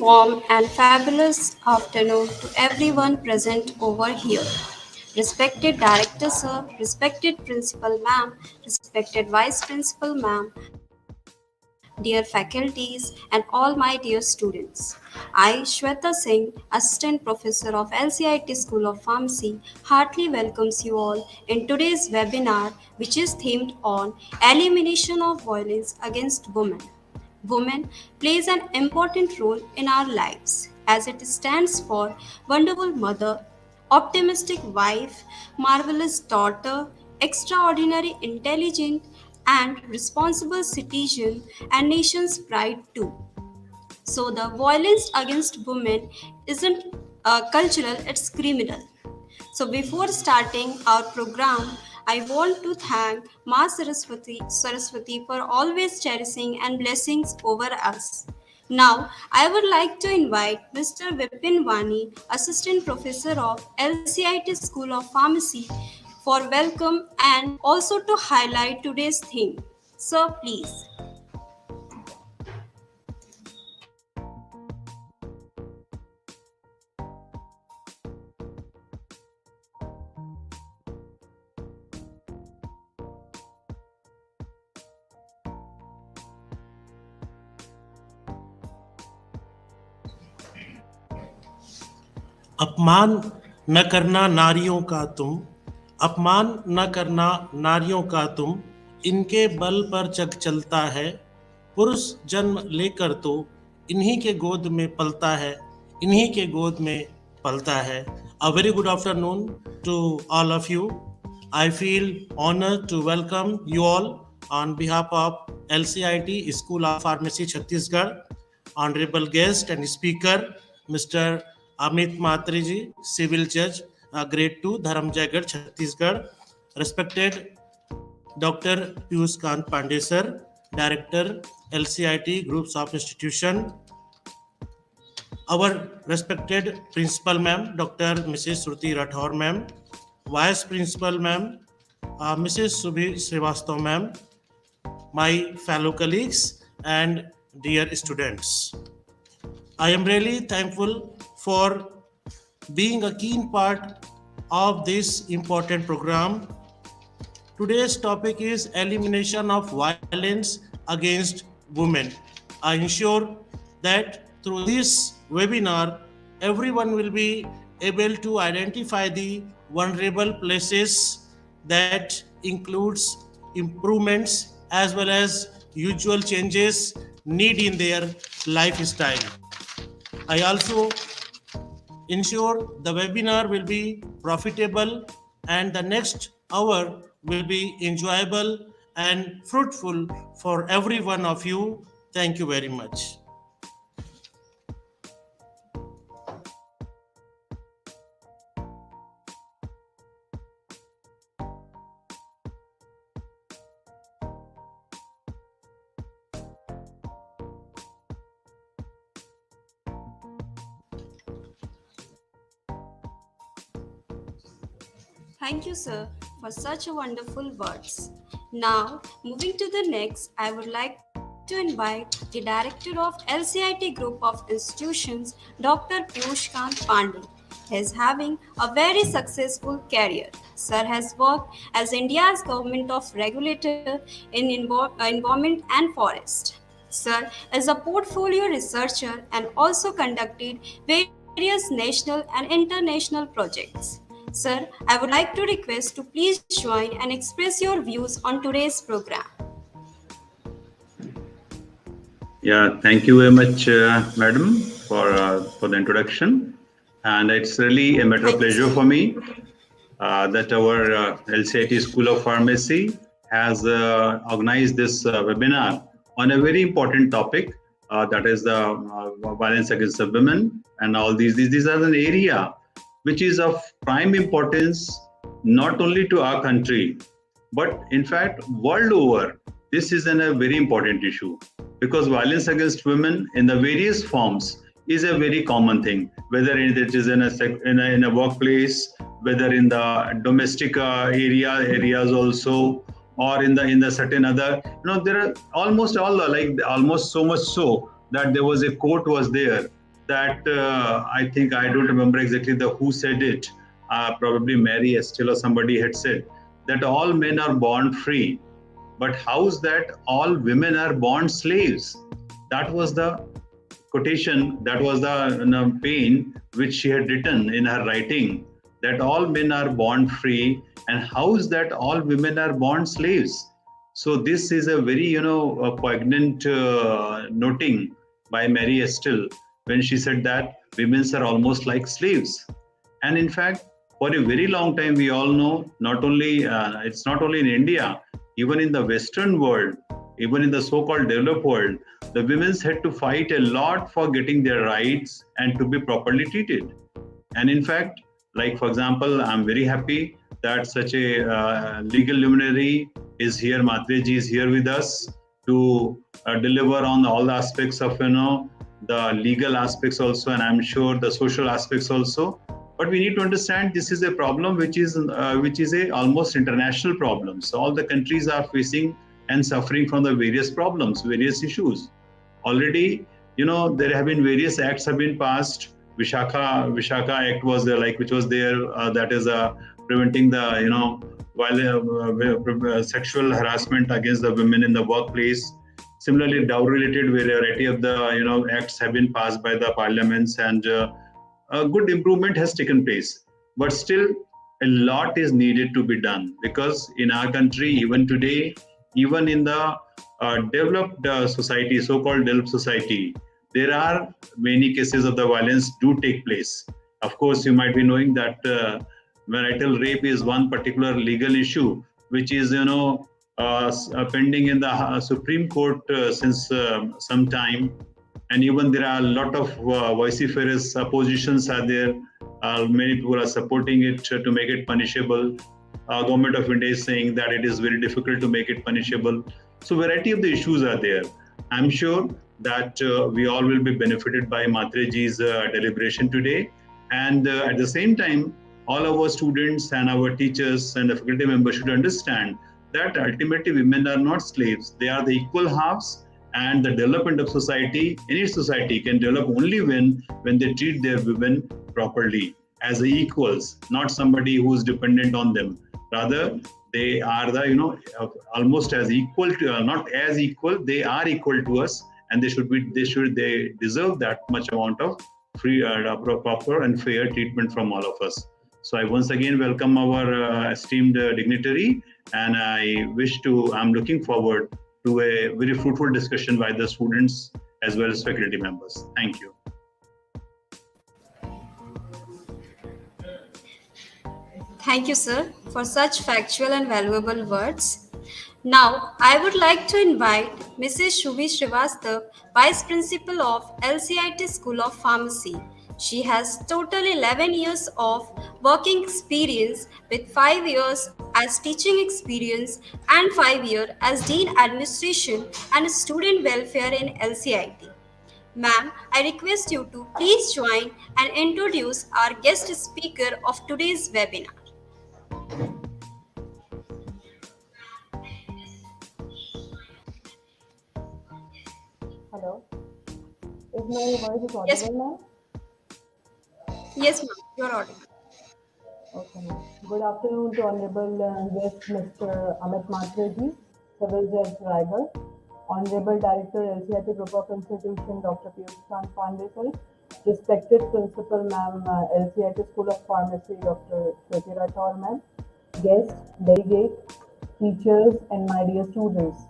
warm and fabulous afternoon to everyone present over here. Respected Director Sir, respected Principal Ma'am, respected Vice Principal Ma'am, dear faculties, and all my dear students. I, Shweta Singh, Assistant Professor of LCIT School of Pharmacy, heartily welcomes you all in today's webinar, which is themed on Elimination of Violence Against Women. Women plays an important role in our lives as it stands for wonderful mother, optimistic wife, marvelous daughter, extraordinary intelligent and responsible citizen and nation's pride too. So the violence against women isn't cultural, it's criminal. So before starting our program, I want to thank Ma Saraswati for always cherishing and blessings over us. Now, I would like to invite Mr. Vipin Vani, Assistant Professor of LCIT School of Pharmacy, for welcome and also to highlight today's theme. Sir, please. अपमान न करना नारियों का तुम, अपमान न करना नारियों का तुम, इनके बल पर जग चलता है, पुरुष जन्म लेकर तो इन्हीं के गोद में पलता है, इन्हीं के गोद में पलता है. A very good afternoon to all of you. I feel honored to welcome you all on behalf of LCIT School of Pharmacy Chhattisgarh, honorable guest and speaker Mr. Amit Matriji, Civil Judge, Grade 2, Dharamjaygarh, Chhattisgarh. Respected Dr. Piyush Kant Pandey Sir, Director, LCIT Groups of Institution. Our respected Principal Ma'am, Dr. Mrs. Shruti Rathore Ma'am, Vice Principal Ma'am, Mrs. Subhi Srivastav Ma'am, my fellow colleagues and dear students. I am really thankful for being a keen part of this important program. Today's topic is elimination of violence against women. I ensure that through this webinar, everyone will be able to identify the vulnerable places that includes improvements as well as usual changes need in their lifestyle. I also ensure the webinar will be profitable and the next hour will be enjoyable and fruitful for every one of you. Thank you very much. Thank you, sir, for such wonderful words. Now, moving to the next, I would like to invite the Director of LCIT Group of Institutions, Dr. Piyush Kant Pandey. He is having a very successful career. Sir has worked as India's government of regulator in environment and forest. Sir is a portfolio researcher and also conducted various national and international projects. Sir, I would like to request to please join and express your views on today's program. Yeah, thank you very much, madam, for the introduction. And it's really a matter of pleasure for me that our LCIT School of Pharmacy has organized this webinar on a very important topic, that is the violence against the women. And all these are an area which is of prime importance, not only to our country, but in fact, world over. This is a very important issue because violence against women in the various forms is a very common thing, whether it is in a workplace, whether in the domestic areas also, or in the certain other, there are almost so much so that there was a quote was there that I think I don't remember exactly the who said it. Probably Mary Estelle or somebody had said that all men are born free, but how's that all women are born slaves? That was the quotation, that was the pain which she had written in her writing, that all men are born free, and how is that all women are born slaves? So this is a very a poignant noting by Mary Estelle when she said that women are almost like slaves. And in fact, for a very long time, we all know not only it's not only in India, even in the Western world, even in the so-called developed world, the women's had to fight a lot for getting their rights and to be properly treated. And in fact, like for example, I'm very happy that such a legal luminary is here. Matreji is here with us to deliver on all the aspects of the legal aspects also, and I'm sure the social aspects also. But we need to understand this is a problem which is a almost international problem. So all the countries are facing and suffering from the various problems, various issues. Already, there have been various acts have been passed. Vishaka Act was there, like which was there. That is preventing the while sexual harassment against the women in the workplace. Similarly, dowry-related variety of the acts have been passed by the parliaments, and a good improvement has taken place. But still, a lot is needed to be done because in our country, even today, even in the developed society, so-called developed society, there are many cases of the violence do take place. Of course, you might be knowing that marital rape is one particular legal issue which is pending in the Supreme Court since some time, and even there are a lot of vociferous oppositions are there. Many people are supporting it to make it punishable. Government of India is saying that it is very difficult to make it punishable. So variety of the issues are there. I'm sure that we all will be benefited by Matreji's deliberation today. And at the same time, all our students and our teachers and the faculty members should understand that ultimately women are not slaves. They are the equal halves, and the development of society, any society can develop only when they treat their women properly as equals, not somebody who is dependent on them. Rather, they are the almost as equal to not as equal, they are equal to us, and they deserve that much amount of free proper and fair treatment from all of us. So I once again welcome our esteemed dignitary, and I'm looking forward to a very fruitful discussion by the students as well as faculty members. Thank you. Thank you, sir, for such factual and valuable words. Now, I would like to invite Mrs. Shruti Rathore, Vice Principal of LCIT School of Pharmacy. She has total 11 years of working experience with 5 years as teaching experience and 5 years as Dean Administration and Student Welfare in LCIT. Ma'am, I request you to please join and introduce our guest speaker of today's webinar. Hello. Is my voice Yes, audible now? yes, ma'am, you're audible. Okay, ma'am. Good afternoon to Honorable guest Mr. Amit Matreji, Civil Judge Raigad, Honorable Director LCIT Group of Institution Dr. Piyush Chand Pandekar, respected Principal Ma'am LCIT School of Pharmacy Dr. Shruti Rathore Ma'am, guests, delegate, teachers, and my dear students.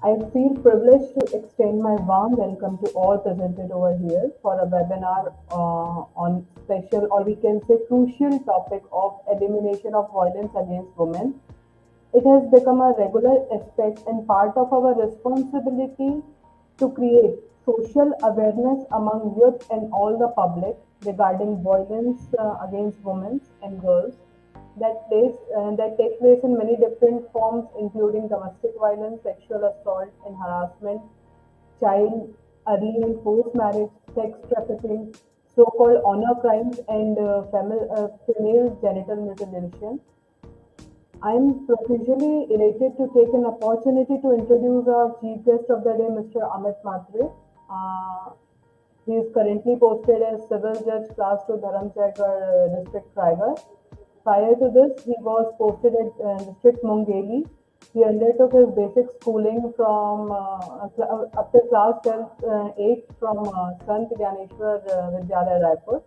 I feel privileged to extend my warm welcome to all presented over here for a webinar on special, or we can say crucial topic of elimination of violence against women. It has become a regular aspect and part of our responsibility to create social awareness among youth and all the public regarding violence against women and girls that take place in many different forms, including domestic violence, sexual assault and harassment, child early and forced marriage, sex trafficking, so-called honor crimes, and female genital mutilation. I am profusely elated to take an opportunity to introduce our chief guest of the day, Mr. Amit Matre. Uh, He is currently posted as Civil Judge Class 2 Dharamchakar District Raigad. Prior to this, he was posted at District Mungeli. He undertook his basic schooling from up to class 8 from Sant Gyaneshwar Vidyalaya Raipur.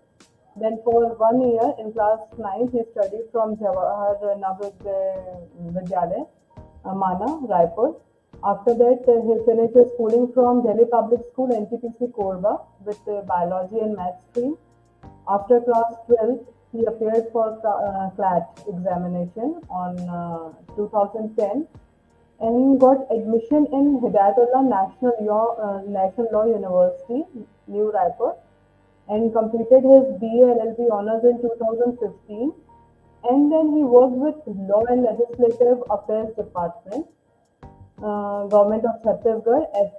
Then for 1 year in class 9, he studied from Jawahar Navodaya Vidyalaya, Mana, Raipur. After that, he finished his schooling from Delhi Public School, NTPC Korba, with biology and math stream. After class 12, he appeared for CLAT examination on 2010 and got admission in Hidayatullah National Law University, New Raipur, and completed his BA LLB honors in 2015. And then he worked with Law and Legislative Affairs Department, Government of Chhattisgarh at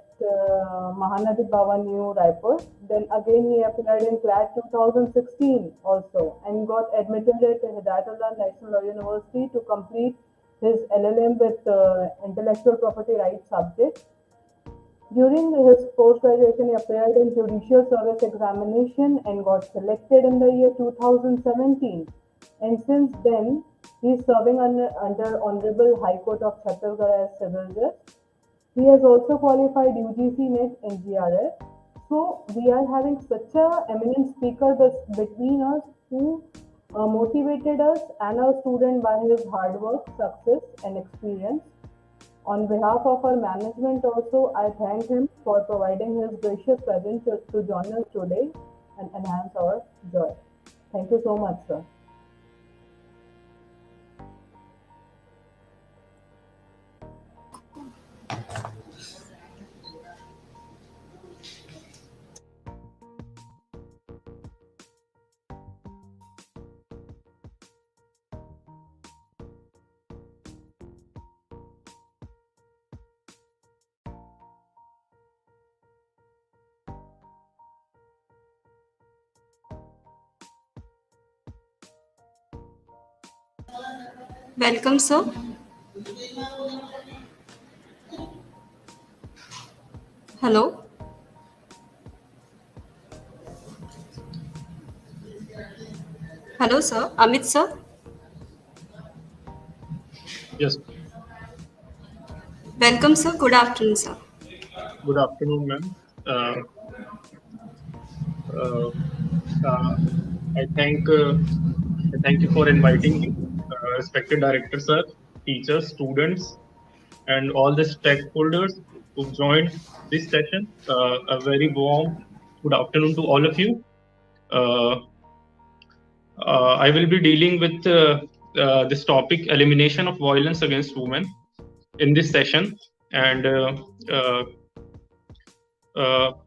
Mahanadi Bhavan, New Raipur. Then again he appeared in CLAT 2016 also and got admitted at Hidayatullah National Law University to complete his LLM with intellectual property rights subject. During his post-graduation, he appeared in Judicial Service Examination and got selected in the year 2017. And since then, he is serving under Honorable High Court of Chhattisgarh as Civil Judge. He has also qualified UGC NET and GRF. So we are having such a eminent speaker between us who motivated us and our student by his hard work, success and experience. On behalf of our management also, I thank him for providing his gracious presence to join us today and enhance our joy. Thank you so much, sir. Welcome, sir. Hello. Hello, sir. Amit, sir. Yes, Welcome, sir. Good afternoon, sir. good afternoon, ma'am. Uh, uh, I thank you for inviting me, respected director, sir, teachers, students, and all the stakeholders who joined this session. A very warm good afternoon to all of you. Uh, I will be dealing with this topic, elimination of violence against women, in this session, and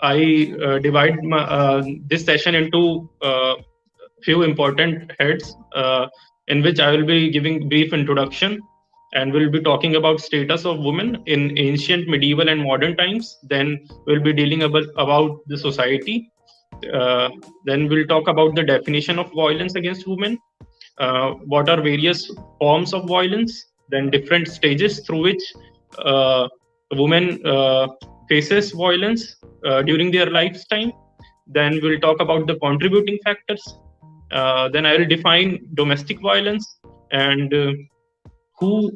I divide this session into few important heads, in which I will be giving brief introduction, and we'll be talking about status of women in ancient, medieval, and modern times. Then we'll be dealing about the society. Then we'll talk about the definition of violence against women. What are various forms of violence? Then different stages through which women faces violence during their lifetime. Then we'll talk about the contributing factors. Then I will define domestic violence and who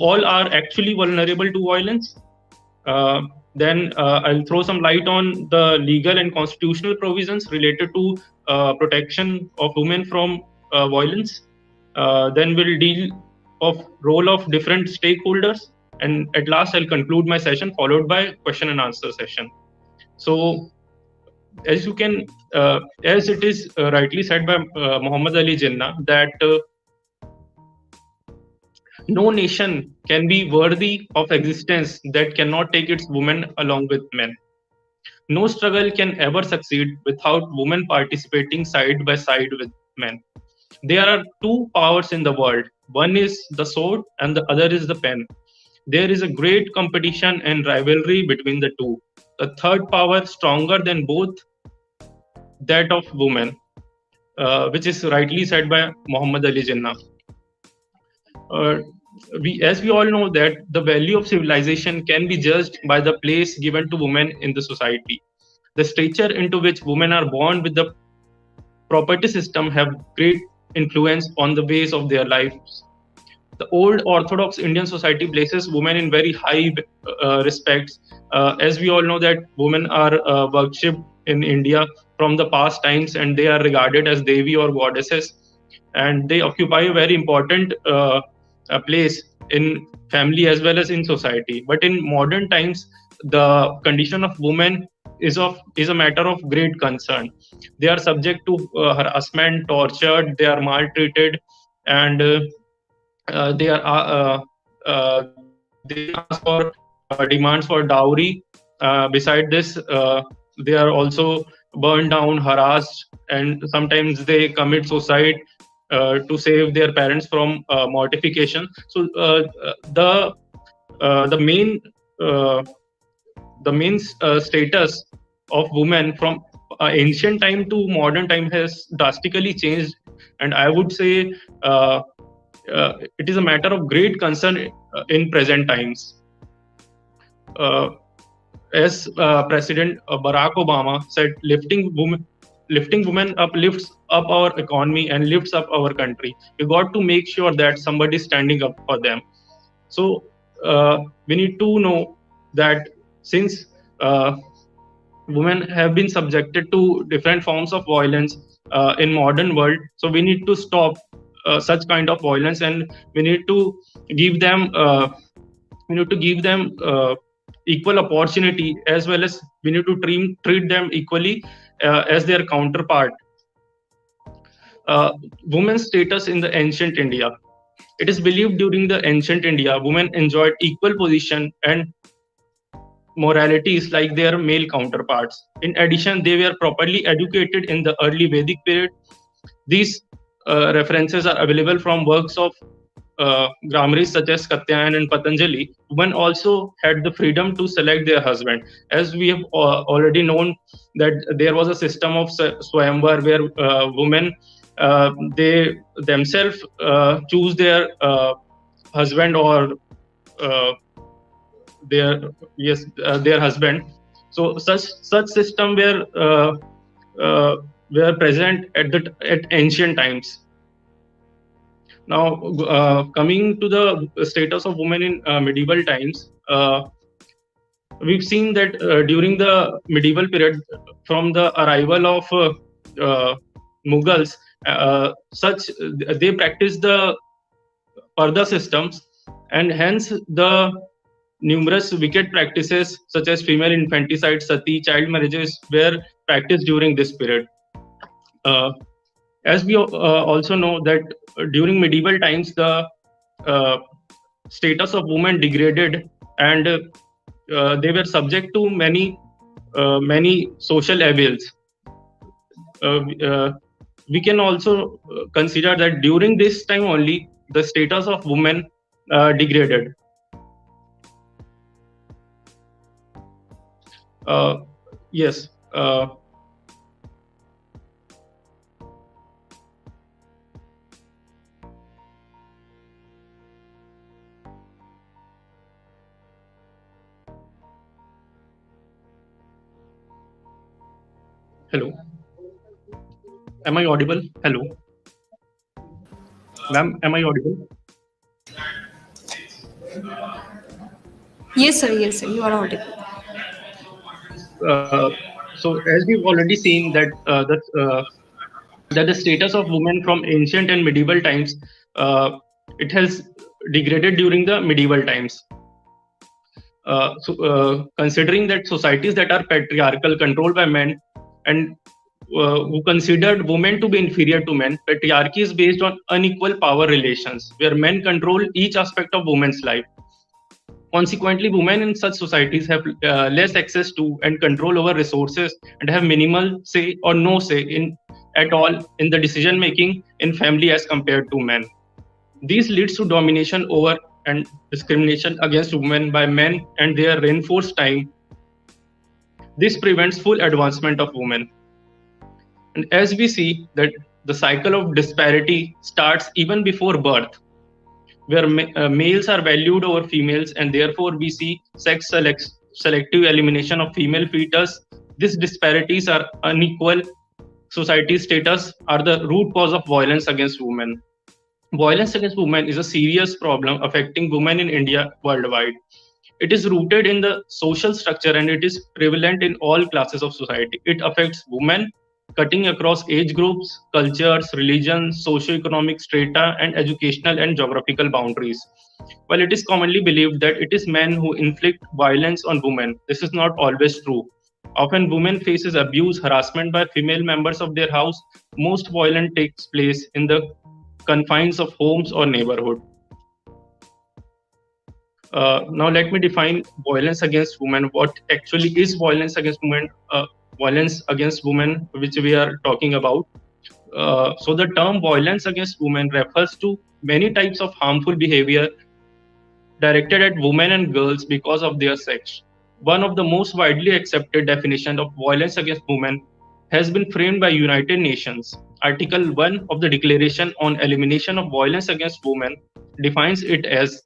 all are actually vulnerable to violence. Then I'll throw some light on the legal and constitutional provisions related to protection of women from violence. Then we'll deal of role of different stakeholders, and at last I'll conclude my session followed by question and answer session. So as you can, as it is rightly said by Muhammad Ali Jinnah, that no nation can be worthy of existence that cannot take its women along with men. No struggle can ever succeed without women participating side by side with men. There are two powers in the world. One is the sword and the other is the pen. There is a great competition and rivalry between the two. The third power, stronger than both, that of women, which is rightly said by Muhammad Ali Jinnah. As we all know that the value of civilization can be judged by the place given to women in the society. The structure into which women are born with the property system have great influence on the ways of their lives. The old orthodox Indian society places women in very high respects. As we all know that women are worshipped in India from the past times, and they are regarded as devi or goddesses, and they occupy a very important place in family as well as in society. But in modern times, the condition of women is a matter of great concern. They are subject to harassment, tortured, they are maltreated, and they ask for demands for dowry. Beside this, they are also burned down, harassed, and sometimes they commit suicide to save their parents from mortification. So the main uh, status of women from ancient time to modern time has drastically changed, and I would say it is a matter of great concern in present times. Uh, as President Barack Obama said, lifting women up lifts up our economy and lifts up our country. We got to make sure that somebody is standing up for them. So we need to know that since women have been subjected to different forms of violence in modern world, so we need to stop such kind of violence, and we need to give them equal opportunity, as well as we need to treat them equally as their counterpart. Women's status in the ancient India. It is believed during the ancient India, women enjoyed equal position and moralities like their male counterparts. In addition, they were properly educated in the early Vedic period. These references are available from works of grammaries such as Katyayan and Patanjali. Women also had the freedom to select their husband. As we have already known that there was a system of Swayamvar where women they themselves choose their husband or uh, their husband. So such system uh, were present at ancient times. Now, coming to the status of women in medieval times, we've seen that during the medieval period, from the arrival of uh, Mughals, such they practiced the Parda systems, and hence the numerous wicked practices such as female infanticide, sati, child marriages were practiced during this period. Uh, as we also know that during medieval times, the uh, status of women degraded, and they were subject to many social evils. Uh, uh, we can also consider that during this time only the status of women degraded. Uh, yes. Hello. Am I audible? Hello, ma'am. Am I audible? Yes, sir, you are audible. Uh, so, as we've already seen that the status of women from ancient and medieval times, it has degraded during the medieval times. Considering that societies that are patriarchal, controlled by men, and who considered women to be inferior to men, patriarchy is based on unequal power relations, where men control each aspect of women's life. Consequently, women in such societies have less access to and control over resources, and have minimal say or no say in at all in the decision making in family as compared to men. This leads to domination over and discrimination against women by men and their reinforced time. This prevents full advancement of women. And as we see that the cycle of disparity starts even before birth, where males are valued over females, and therefore we see selective elimination of female fetus These disparities are unequal society status are the root cause of violence against women. Violence against women is a serious problem affecting women in India worldwide. It is rooted in the social structure and it is prevalent in all classes of society. It affects women cutting across age groups, cultures, religions, socio-economic strata, and educational and geographical boundaries. While it is commonly believed that it is men who inflict violence on women, this is not always true. Often women faces abuse, harassment by female members of their house. Most violence takes place in the confines of homes or neighborhood. Now, let me define violence against women. What actually is violence against women? Violence against women, which we are talking about. So, the term violence against women refers to many types of harmful behavior directed at women and girls because of their sex. One of the most widely accepted definitions of violence against women has been framed by United Nations. Article 1 of the Declaration on Elimination of Violence Against Women defines it as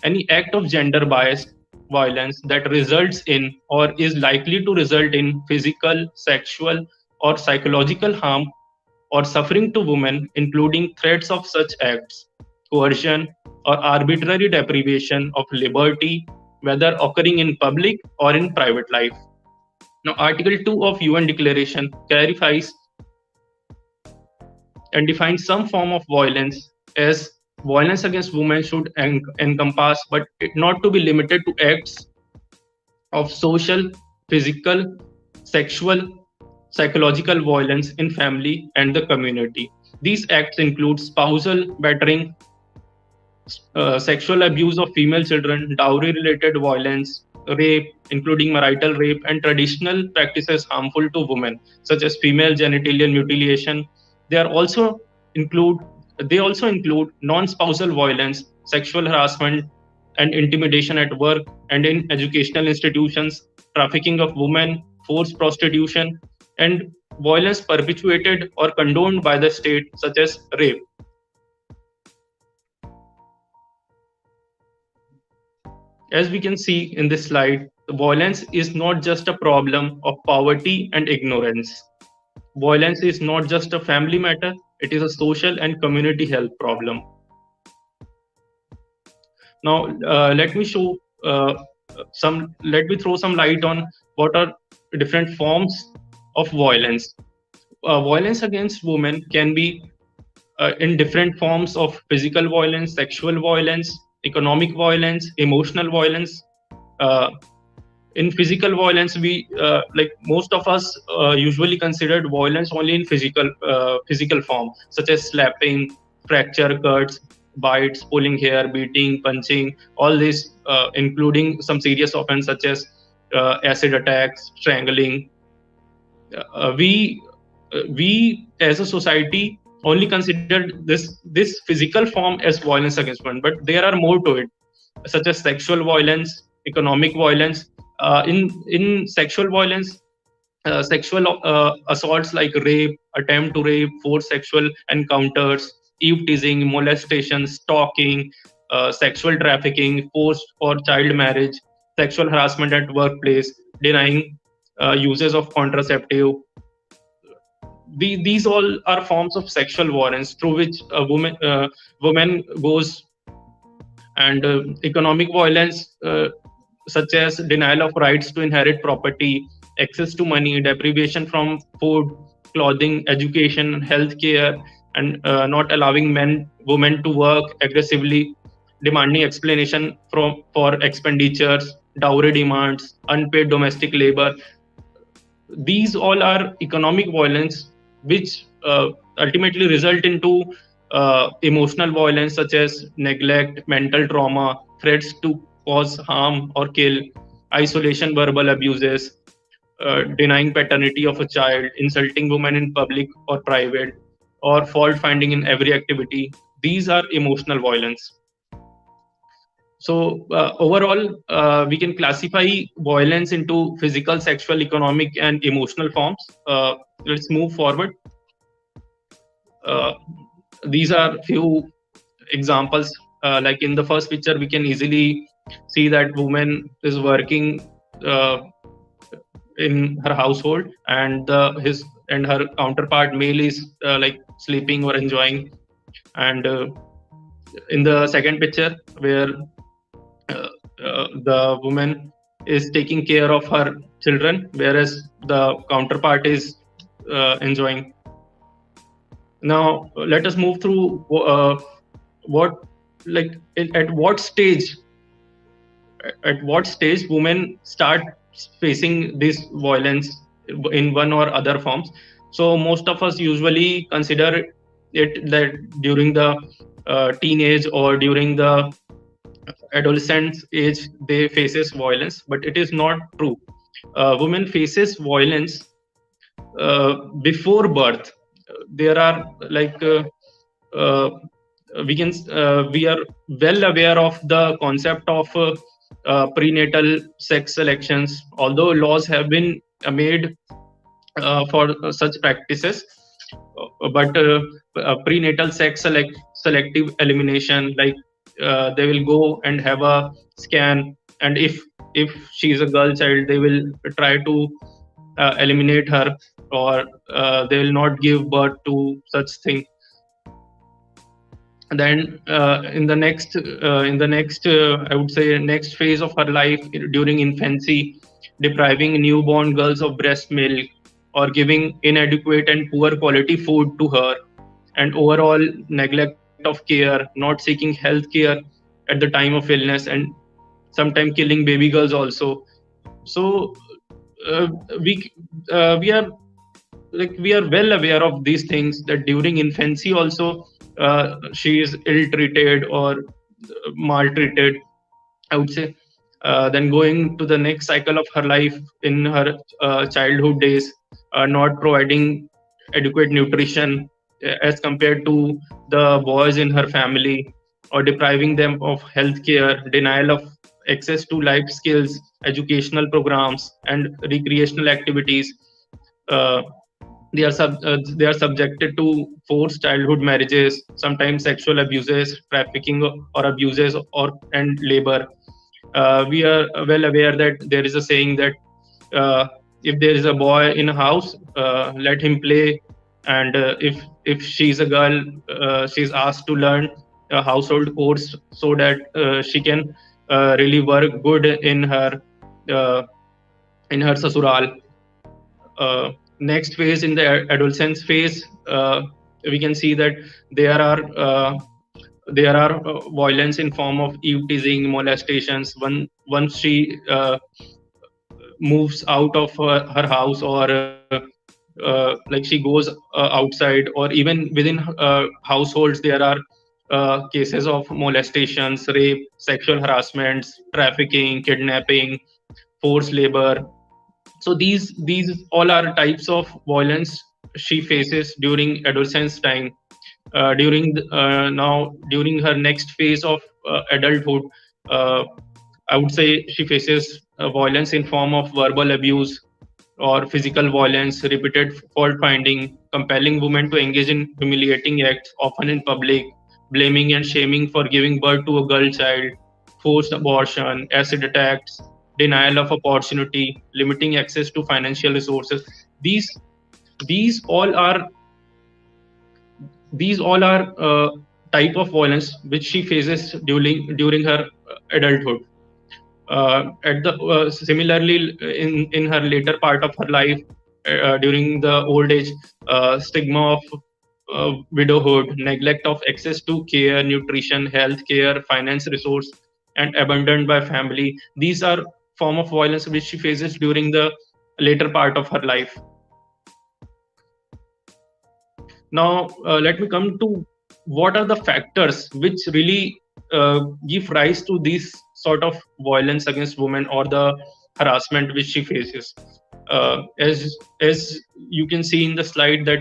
any act of gender biased violence that results in or is likely to result in physical, sexual, or psychological harm or suffering to women, including threats of such acts, coercion, or arbitrary deprivation of liberty, whether occurring in public or in private life. Now, Article 2 of UN Declaration clarifies and defines some form of violence as violence against women should encompass, but not to be limited to acts of social, physical, sexual, psychological violence in family and the community. These acts include spousal battering, sexual abuse of female children, dowry related violence, rape, including marital rape, and traditional practices harmful to women, such as female genital mutilation. They are also include they also include non-spousal violence, sexual harassment, and intimidation at work and in educational institutions, trafficking of women, forced prostitution, and violence perpetuated or condoned by the state, such as rape. As we can see in this slide, the violence is not just a problem of poverty and ignorance. Violence is not just a family matter, it is a social and community health problem. Now, let me throw some light on what are different forms of violence. Violence against women can be in different forms of physical violence, sexual violence, economic violence, emotional violence. Uh, in physical violence, we like most of us usually considered violence only in physical form, such as slapping, fracture cuts, bites, pulling hair, beating, punching. All this, including some serious offense such as acid attacks, strangling. We as a society only considered this physical form as violence against women, but there are more to it, such as sexual violence, economic violence. In sexual violence, sexual assaults like rape, attempt to rape, forced sexual encounters, eve teasing, molestation, stalking, sexual trafficking, forced or child marriage, sexual harassment at workplace, denying uses of contraceptive. These all are forms of sexual violence through which a woman goes. And economic violence, such as denial of rights to inherit property, access to money, deprivation from food, clothing, education, healthcare, and not allowing women to work aggressively, demanding explanation for expenditures, dowry demands, unpaid domestic labor. These all are economic violence, which ultimately result into emotional violence such as neglect, mental trauma, threats to cause harm or kill, isolation, verbal abuses, denying paternity of a child, insulting women in public or private, or fault finding in every activity. These are emotional violence. So overall, we can classify violence into physical, sexual, economic, and emotional forms. Let's move forward. Uh, these are few examples. Like in the first picture, we can easily see that woman is working uh, in her household, and his and her counterpart male is like sleeping or enjoying. And in the second picture, where the woman is taking care of her children, whereas the counterpart is enjoying. Now let us move through what like at what stage women start facing this violence in one or other forms. So most of us usually consider it that during the teenage or during the adolescence age they faces violence, but it is not true. Women faces violence before birth. There are like uh, we are well aware of the concept of prenatal sex selections, although laws have been made for such practices. But prenatal selective elimination, like they will go and have a scan, and if she is a girl child, they will try to eliminate her, or they will not give birth to such thing. Then in the next I would say next phase of her life, during infancy, depriving newborn girls of breast milk, or giving inadequate and poor quality food to her, and overall neglect of care, not seeking health care at the time of illness, and sometimes killing baby girls also. So uh, we we are we are well aware of these things, that during infancy also she is ill treated or maltreated, I would say. Then going to the next cycle of her life, in her childhood days, not providing adequate nutrition as compared to the boys in her family, or depriving them of health care, denial of access to life skills, educational programs, and recreational activities. Uh, they are subjected to forced childhood marriages, sometimes sexual abuses, trafficking or abuses, or and labor. We are well aware that there is a saying that uh, if there is a boy in a house, let him play, and if she's a girl, she's asked to learn a household course, so that she can really work good uh, in her sasural. Next phase, in the adolescence phase, we can see that there are violence in form of eve teasing, molestations. Once she moves out of her house, or like she goes outside, or even within households, there are cases of molestations, rape, sexual harassments, trafficking, kidnapping, forced labor. So these all are types of violence she faces during adolescence time. During her next phase of adulthood, uh, I would say she faces violence in form of verbal abuse or physical violence, repeated fault finding, compelling women to engage in humiliating acts, often in public, blaming and shaming for giving birth to a girl child, forced abortion, acid attacks, denial of opportunity, limiting access to financial resources. These these all are these all are type of violence which she faces during her adulthood. At the Similarly, in her later part of her life, during the old age, stigma of widowhood, neglect of access to care, nutrition, health care, finance resource, and abandoned by family, these are form of violence which she faces during the later part of her life. Now let me come to what are the factors which really give rise to this sort of violence against women, or the harassment which she faces. As you can see in the slide, that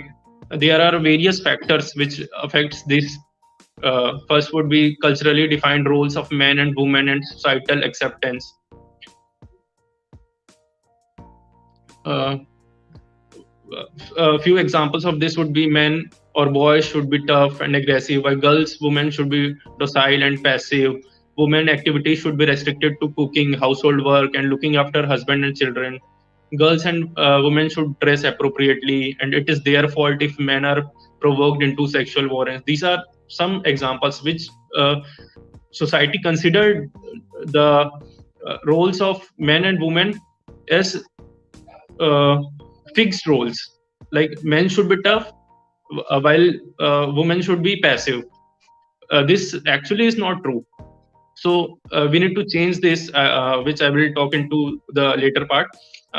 there are various factors which affects this. First would be culturally defined roles of men and women and societal acceptance. Uh, a few examples of this would be: men or boys should be tough and aggressive, while women should be docile and passive. Women activities should be restricted to cooking, household work, and looking after husband and children. girls and women should dress appropriately, and it is their fault if men are provoked into sexual violence. These are some examples which society considered the roles of men and women as uh, fixed roles. Like men should be tough, while women should be passive. This actually is not true. So we need to change this, which I will talk into the later part.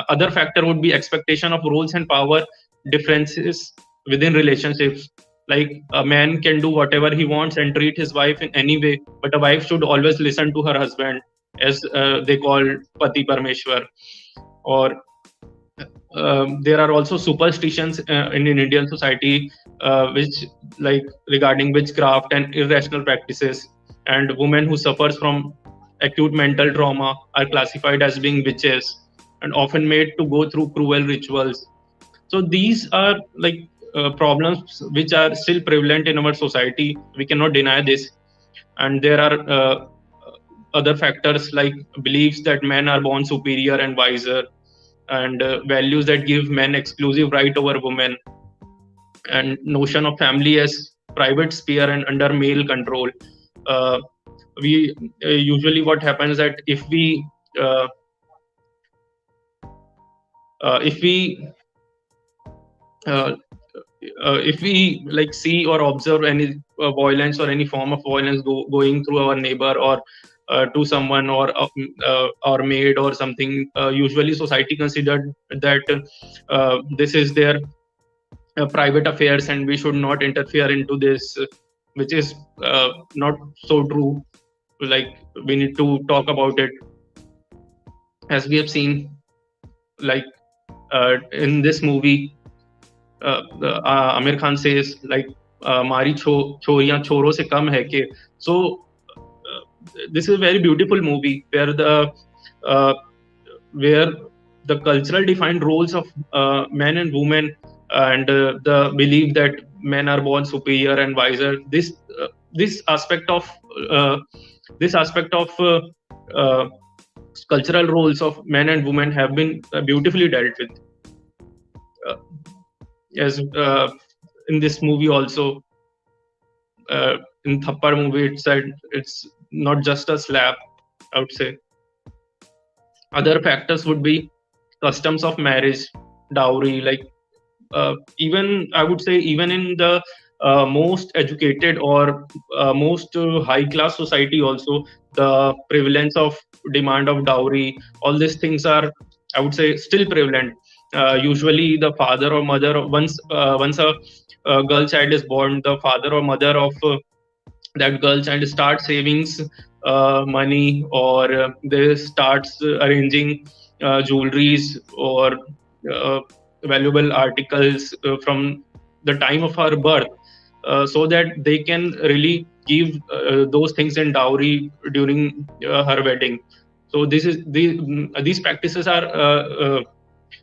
Other factor would be expectation of roles and power differences within relationships. Like a man can do whatever he wants and treat his wife in any way, but a wife should always listen to her husband, as they call pati parmeshwar. Or there are also superstitions in Indian society, which, like, regarding witchcraft and irrational practices. And women who suffers from acute mental trauma are classified as being witches and often made to go through cruel rituals. So these are like problems which are still prevalent in our society. We cannot deny this. And there are other factors like beliefs that men are born superior and wiser, and values that give men exclusive right over women, and notion of family as private sphere and under male control. uh, we usually, what happens that uh, if we uh, if we like see or observe any violence or any form of violence going through our neighbor, or to someone, or maid or something, usually society considered that this is their private affairs and we should not interfere into this, which is not so true. Like, we need to talk about it. As we have seen, like, in this movie, Amir Khan says, like, "Mari choriyan choro se kam hai ke." So this is a very beautiful movie uh, where the cultural defined roles of men and women, and the belief that men are born superior and wiser. This aspect of uh, this aspect of uh, cultural roles of men and women have been beautifully dealt with. Uh, as in this movie also, in Thappad movie, it said it's not just a slap, I would say. Other factors would be customs of marriage, dowry. Like, even I would say, even in the most educated or most high class society also, the prevalence of demand of dowry, all these things are, I would say, still prevalent. Usually the father or mother, once a girl child is born, the father or mother of that girl child start savings money, or they starts arranging jewelries or uh, valuable articles from the time of her birth, so that they can really give those things in dowry during her wedding. So these practices are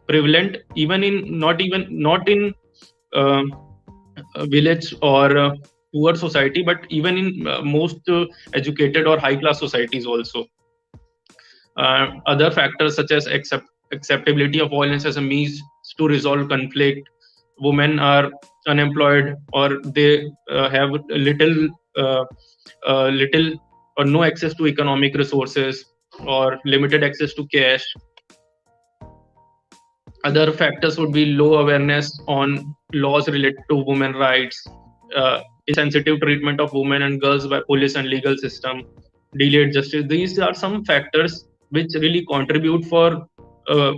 prevalent, even in not in uh, village or poor society, but even in most educated or high class societies also. Other factors such as acceptability of violence as a means to resolve conflict. Women are unemployed, or they have uh, little or no access to economic resources, or limited access to cash. Other factors would be low awareness on laws related to women rights, insensitive treatment of women and girls by police and legal system, delayed justice. These are some factors which really contribute for uh,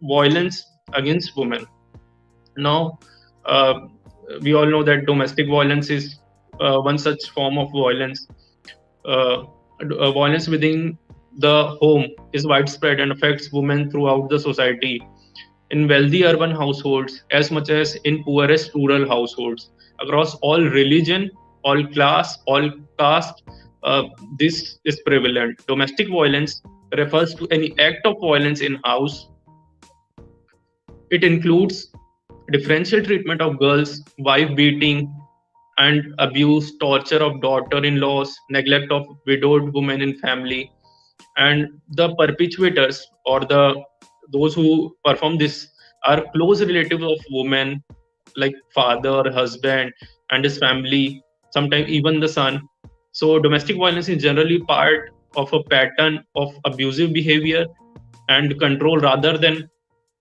violence against women. Now, uh, we all know that domestic violence is one such form of violence. Violence within the home is widespread and affects women throughout the society, in wealthy urban households as much as in poorest rural households, across all religion, all class, all caste. uh, this is prevalent. Domestic violence refers to any act of violence in house. It includes differential treatment of girls, wife beating and abuse, torture of daughter-in-laws, neglect of widowed women in family, and the perpetrators, or those who perform this are close relatives of women, like father, husband, and his family, sometimes even the son. So domestic violence is generally part of a pattern of abusive behavior and control rather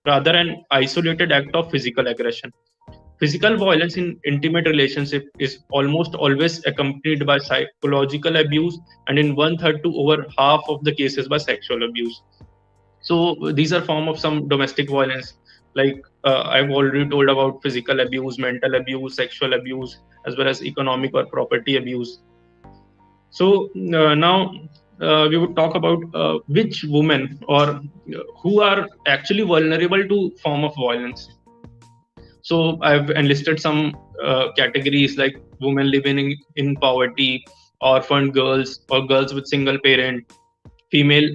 an isolated act of physical aggression. Physical violence in intimate relationship is almost always accompanied by psychological abuse, and in one third to over half of the cases by sexual abuse. So these are form of some domestic violence, like I've already told about physical abuse, mental abuse, sexual abuse, as well as economic or property abuse. So now we would talk about which women or who are actually vulnerable to form of violence. So I've enlisted some categories like women living in poverty, orphan girls or girls with single parent, female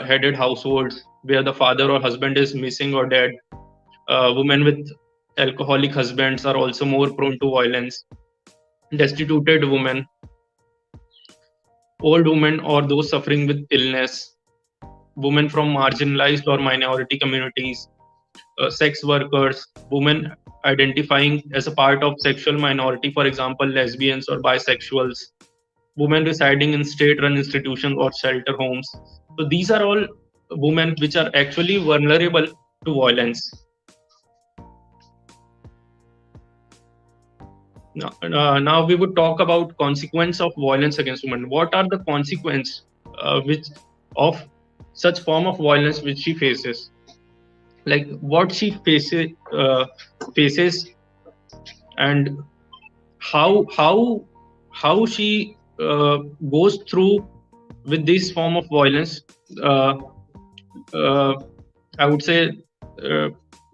headed households where the father or husband is missing or dead. Women with alcoholic husbands are also more prone to violence. Destituted women, old women or those suffering with illness, women from marginalized or minority communities, sex workers, women identifying as a part of sexual minority, for example, lesbians or bisexuals, women residing in state-run institutions or shelter homes. So these are all women which are actually vulnerable to violence. Now we would talk about consequence of violence against women. What are the consequence which of such form of violence which she faces? Like what she faces, and how she goes through with this form of violence. Uh, uh, I would say uh,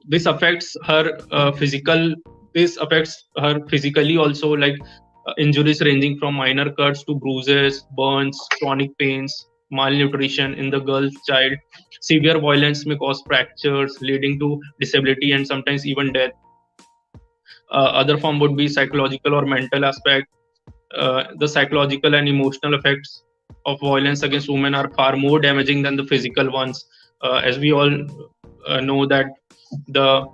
this affects her physical. This affects her physically also, like injuries ranging from minor cuts to bruises, burns, chronic pains, malnutrition in the girl child. Severe violence may cause fractures, leading to disability and sometimes even death. Other form would be psychological or mental aspect. The psychological and emotional effects of violence against women are far more damaging than the physical ones. As we all know that the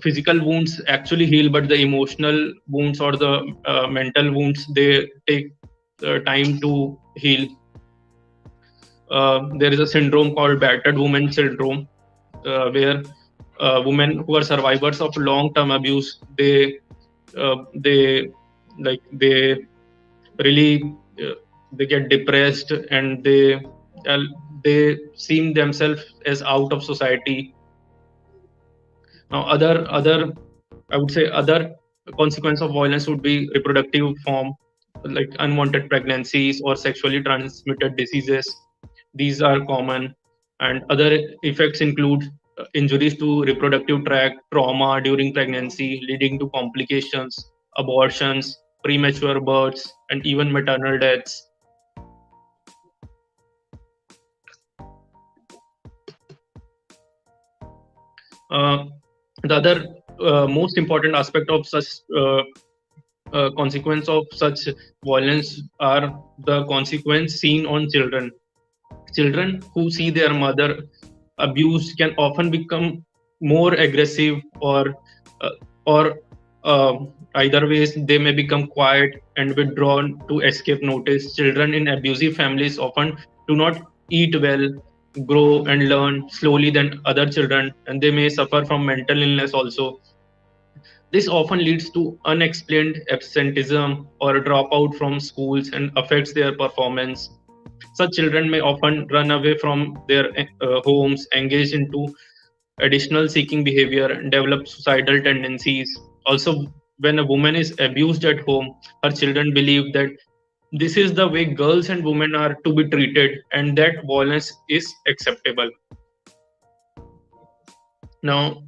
physical wounds actually heal, but the emotional wounds or the mental wounds, they take time to heal. There is a syndrome called battered woman syndrome, where women who are survivors of long-term abuse, they like really they get depressed, and uh, they seem themselves as out of society. Now other I would say other consequence of violence would be reproductive form, like unwanted pregnancies or sexually transmitted diseases. These are common, and other effects include injuries to reproductive tract, trauma during pregnancy leading to complications, abortions, premature births, and even maternal deaths. Uh, the other most important aspect of such consequence of such violence are the consequence seen on children. Children who see their mother abused can often become more aggressive, uh, or uh, either ways they may become quiet and withdrawn to escape notice. Children in abusive families often do not eat well, grow and learn slowly than other children, and they may suffer from mental illness also. This often leads to unexplained absenteeism or dropout from schools and affects their performance. Such children may often run away from their homes, engage into additional seeking behavior, and develop suicidal tendencies. Also, when a woman is abused at home, her children believe that this is the way girls and women are to be treated, and that violence is acceptable. Now,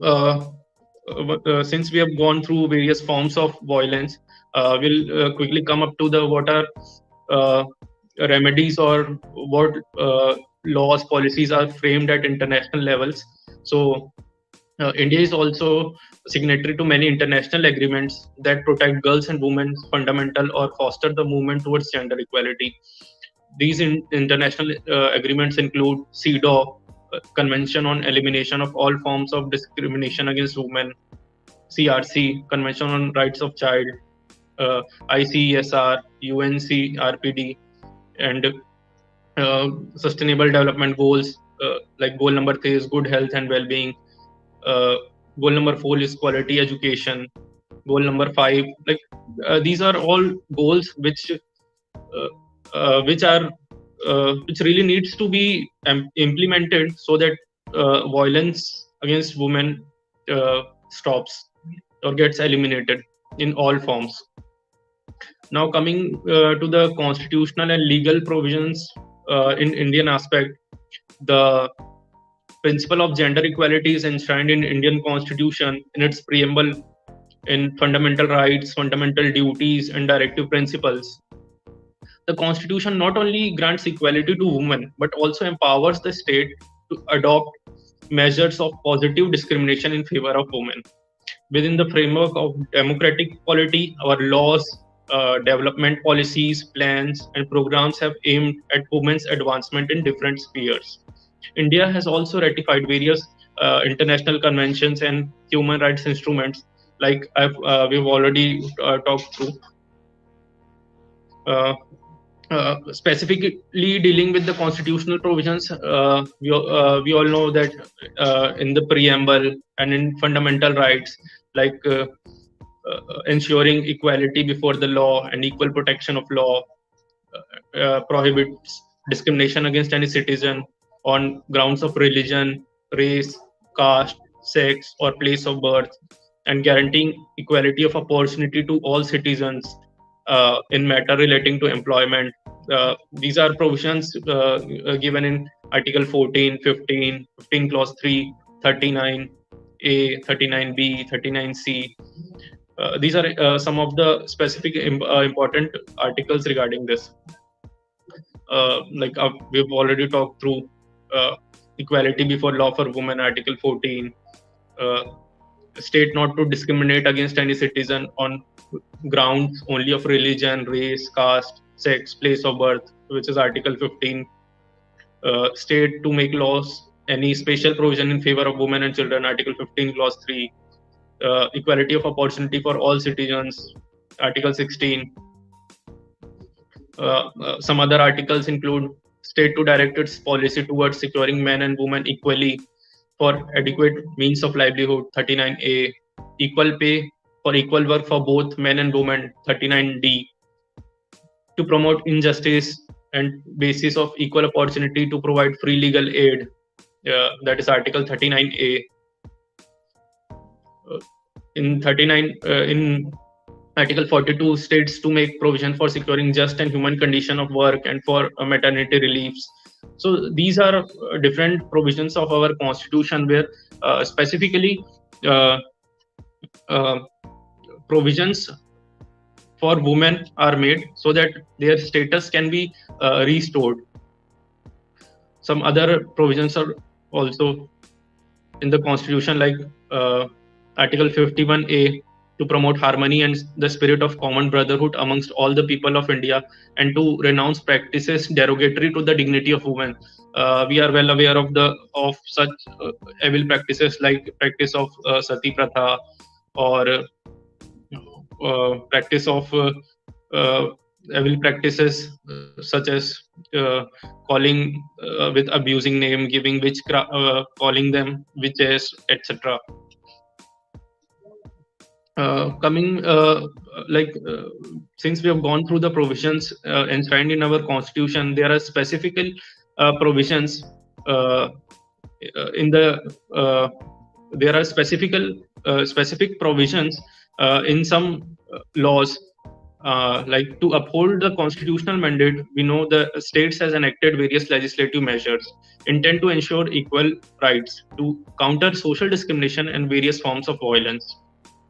since we have gone through various forms of violence, we'll quickly come up to the what are uh, remedies or what laws, policies are framed at international levels. So, India is also signatory to many international agreements that protect girls and women's fundamental or foster the movement towards gender equality. These international agreements include CEDAW, Convention on Elimination of All Forms of Discrimination Against Women, CRC, Convention on Rights of Child, ICESR, UNCRPD, and Sustainable Development Goals. Like goal number 3 is good health and well-being. Goal number 4 is quality education. Goal number 5, like these are all goals which are which really needs to be implemented so that violence against women stops or gets eliminated in all forms. Now coming to the constitutional and legal provisions in Indian aspect, the principle of gender equality is enshrined in Indian Constitution in its preamble, in fundamental rights, fundamental duties, and directive principles. The Constitution not only grants equality to women, but also empowers the state to adopt measures of positive discrimination in favor of women. Within the framework of democratic equality, our laws, development policies, plans, and programs have aimed at women's advancement in different spheres. India has also ratified various international conventions and human rights instruments, like we've already talked through. Specifically dealing with the constitutional provisions, we all know that in the preamble and in fundamental rights, like ensuring equality before the law and equal protection of law, prohibits discrimination against any citizen on grounds of religion, race, caste, sex, or place of birth, and guaranteeing equality of opportunity to all citizens in matter relating to employment. These are provisions given in Article 14, 15, 15 Clause 3, 39A, 39B, 39C. These are some of the specific important articles regarding this. Like we've already talked through equality before law for women, Article 14. State not to discriminate against any citizen on grounds only of religion, race, caste, sex, place of birth, which is Article 15. State to make laws any special provision in favor of women and children, Article 15, Clause 3. Equality of opportunity for all citizens, Article 16. Some other articles include state to direct its policy towards securing men and women equally for adequate means of livelihood, 39A. Equal pay for equal work for both men and women, 39D. To promote injustice and basis of equal opportunity to provide free legal aid, that is Article 39A. In Article 42 states to make provision for securing just and human condition of work and for maternity reliefs. So these are different provisions of our constitution where specifically provisions for women are made so that their status can be restored. Some other provisions are also in the constitution, like Article 51A, to promote harmony and the spirit of common brotherhood amongst all the people of India, and to renounce practices derogatory to the dignity of women. We are well aware of such evil practices like practice of sati pratha, or practice of evil practices such as calling with abusing name, giving calling them witches, etc. Since we have gone through the provisions enshrined in our constitution, there are specific provisions there are specific provisions in some laws, like to uphold the constitutional mandate. We know the states has enacted various legislative measures intent to ensure equal rights, to counter social discrimination and various forms of violence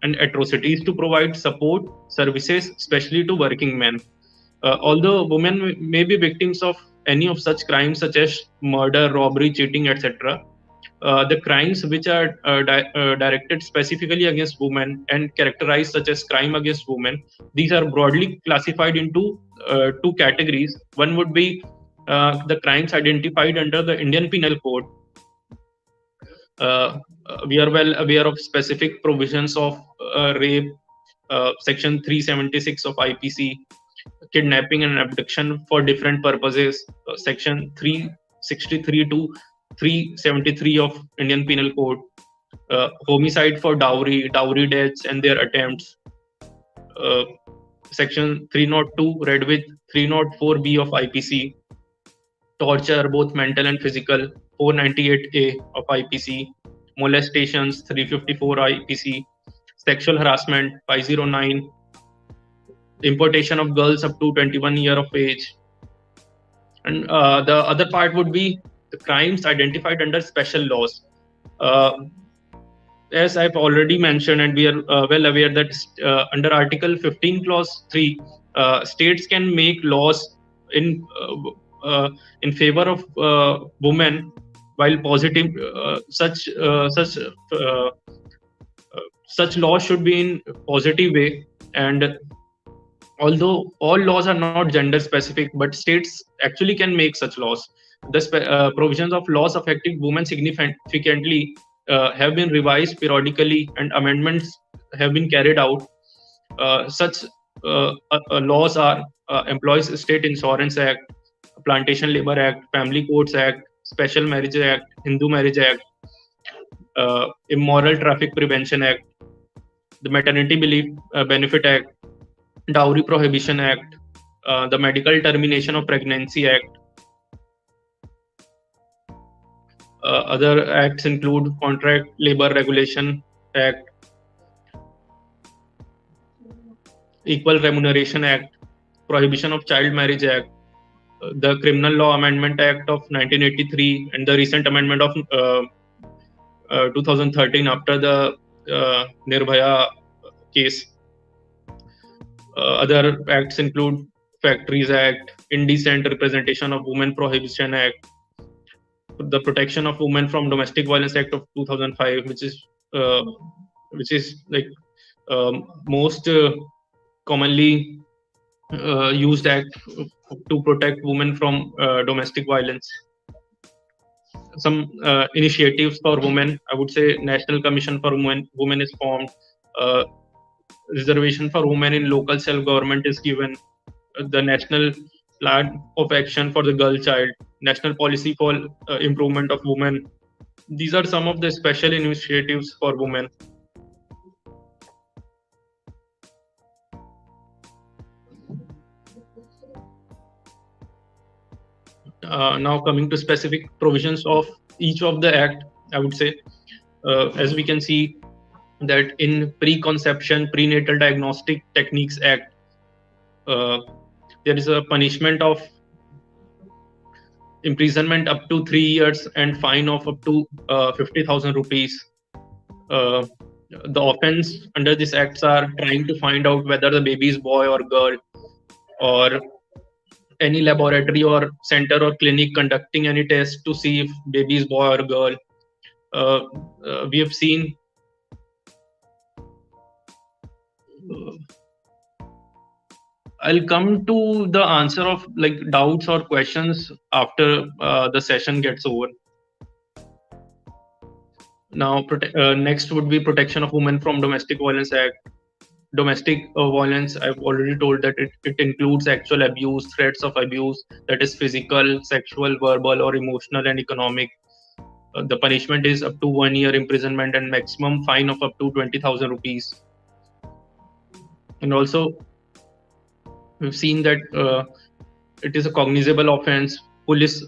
and atrocities, to provide support services, especially to working men. Although women may be victims of any of such crimes such as murder, robbery, cheating, etc., the crimes which are directed specifically against women and characterized such as crime against women, these are broadly classified into two categories. One would be the crimes identified under the Indian Penal Code, We are well aware of specific provisions of rape, section 376 of IPC, kidnapping and abduction for different purposes, section 363 to 373 of Indian Penal Code, homicide for dowry, dowry deaths and their attempts, uh, section 302 read with 304B of IPC, torture both mental and physical, 498A of IPC, molestations 354 IPC, sexual harassment 509, importation of girls up to 21 year of age. And the other part would be the crimes identified under special laws. Uh, as I've already mentioned, and we are well aware that under Article 15, Clause 3, states can make laws in in favor of women, while positive such laws should be in positive way. And although all laws are not gender specific, but states actually can make such laws. The provisions of laws affecting women significantly have been revised periodically, and amendments have been carried out. Such laws are Employees State Insurance Act, Plantation Labor Act, Family Courts Act, Special Marriage Act, Hindu Marriage Act, Immoral Traffic Prevention Act, the Maternity Benefit Act, Dowry Prohibition Act, the Medical Termination of Pregnancy Act. Other acts include Contract Labor Regulation Act, Equal Remuneration Act, Prohibition of Child Marriage Act, the Criminal Law Amendment Act of 1983, and the recent amendment of 2013 after the Nirbhaya case. Other acts include Factories Act, Indecent Representation of Women Prohibition Act, the Protection of Women from Domestic Violence Act of 2005, which is like most commonly used act to protect women from domestic violence. Some initiatives for women, I would say National Commission for Women is formed. Reservation for women in local self-government is given. The National Plan of Action for the Girl Child, National Policy for Improvement of Women. These are some of the special initiatives for women. Now coming to specific provisions of each of the act, I would say, as we can see that in Preconception Prenatal Diagnostic Techniques Act, there is a punishment of imprisonment up to 3 years and fine of up to 50,000 rupees. The offense under this acts are trying to find out whether the baby is boy or girl, or any laboratory or center or clinic conducting any test to see if baby is boy or girl. We have seen I'll come to the answer of like doubts or questions after the session gets over. Now, next would be Protection of Women from Domestic Violence Act. Domestic violence, I've already told that it includes actual abuse, threats of abuse, that is physical, sexual, verbal, or emotional and economic. The punishment is up to 1 year imprisonment and maximum fine of up to 20,000 rupees. And also, we've seen that it is a cognizable offense. Police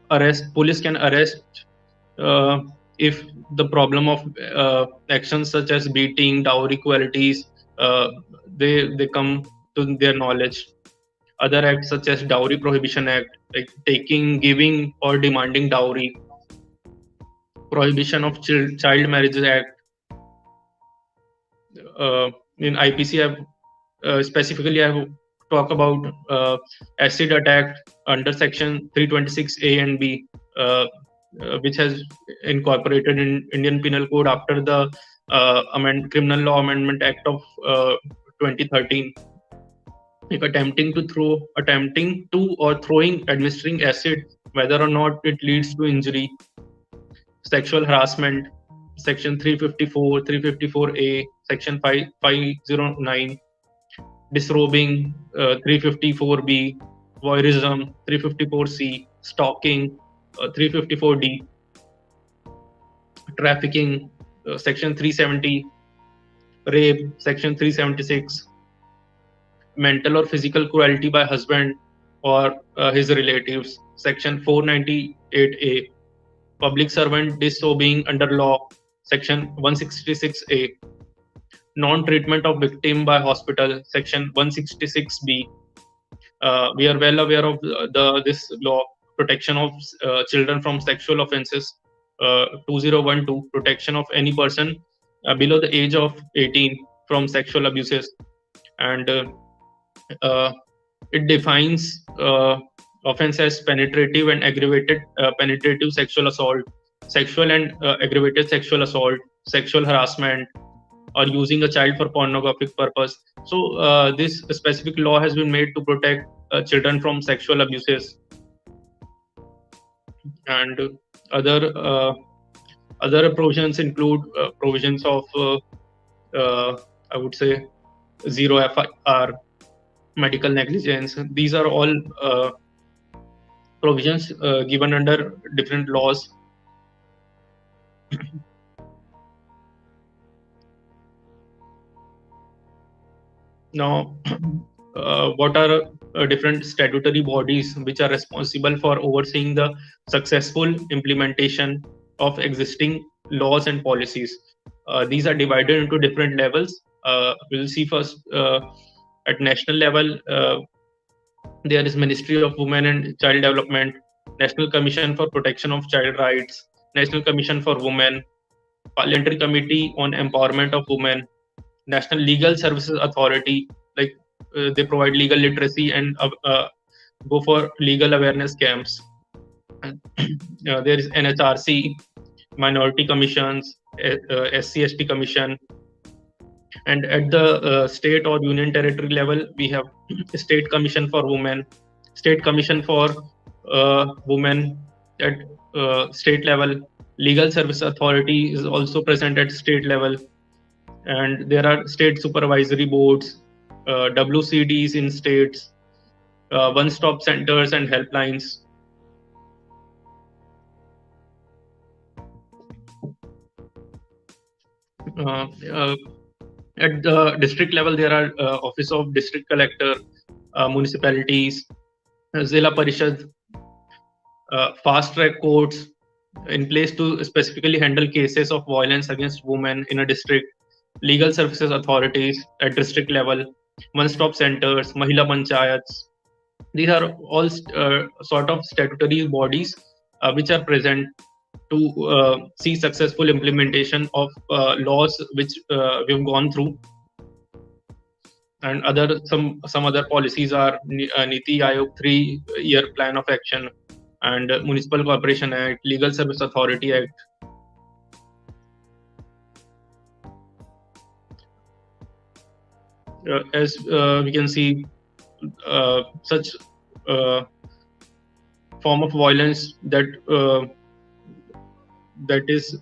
can arrest if the problem of actions such as beating, dowry qualities, they come to their knowledge. Other acts such as Dowry Prohibition Act, like taking, giving, or demanding dowry. Prohibition of Child Marriage Act. In IPC, specifically, I talk about acid attack under section 326A and B, which has incorporated in Indian Penal Code after the Criminal Law Amendment Act of 2013. Like attempting to or throwing, administering acid, whether or not it leads to injury. sexual harassment, section 354, 354A, section 509, disrobing, 354B, voyeurism, 354C, stalking, 354D, trafficking, section 370, rape, section 376, mental or physical cruelty by husband or his relatives, section 498A, public servant disobeying under law, section 166A, non-treatment of victim by hospital, section 166B. We are well aware of this law, protection of children from sexual offences, 2012, protection of any person below the age of 18 from sexual abuses, and it defines offense as penetrative and aggravated penetrative sexual assault, sexual and aggravated sexual assault, sexual harassment, or using a child for pornographic purpose. So this specific law has been made to protect children from sexual abuses, and other provisions include provisions of I would say zero FIR, medical negligence. These are all provisions given under different laws. Now, what are different statutory bodies which are responsible for overseeing the successful implementation of existing laws and policies? These are divided into different levels. We'll see first at national level. There is Ministry of Women and Child Development, National Commission for Protection of Child Rights, National Commission for Women, Parliamentary Committee on Empowerment of Women, National Legal Services Authority, like they provide legal literacy and go for legal awareness camps. There is NHRC, Minority Commissions, SC/ST Commission, and at the state or union territory level, we have State Commission for Women, State Commission for Women at state level. Legal Service Authority is also present at state level, and there are state supervisory boards, WCDs in states, one-stop centers and helplines. At the district level, there are Office of District Collector, municipalities, Zilla Parishad, fast track courts in place to specifically handle cases of violence against women in a district, legal services authorities at district level, one-stop centers, Mahila Panchayats. These are all sort of statutory bodies which are present to see successful implementation of laws which we've gone through. And some other policies are Niti Aayog 3-year plan of action, and Municipal Corporation Act, Legal Service Authority Act. As we can see, such form of violence that is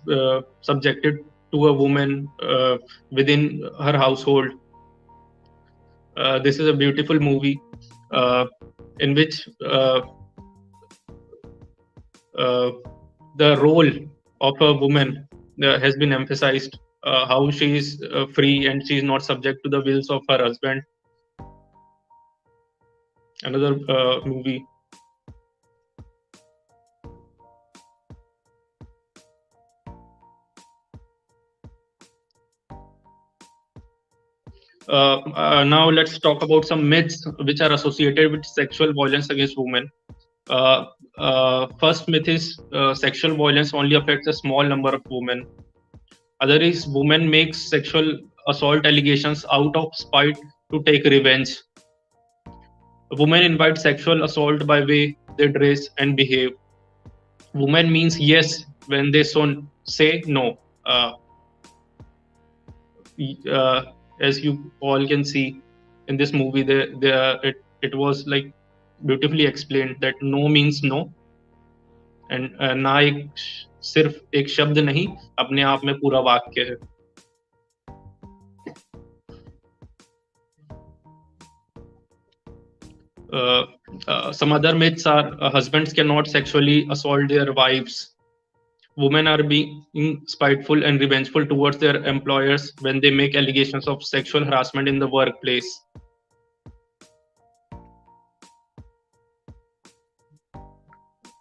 subjected to a woman within her household. This is a beautiful movie in which the role of a woman has been emphasized, how she is free and she is not subject to the wills of her husband. Another movie. Now let's talk about some myths which are associated with sexual violence against women. First myth is sexual violence only affects a small number of women. Other is women make sexual assault allegations out of spite to take revenge. Women invite sexual assault by way they dress and behave. Women means yes when they say no. As you all can see in this movie, it was like beautifully explained that no means no, and na ek सिर्फ एक शब्द नहीं, अपने आप में पूरा वाक्य है. Some other myths are husbands cannot sexually assault their wives. Women are being spiteful and revengeful towards their employers when they make allegations of sexual harassment in the workplace.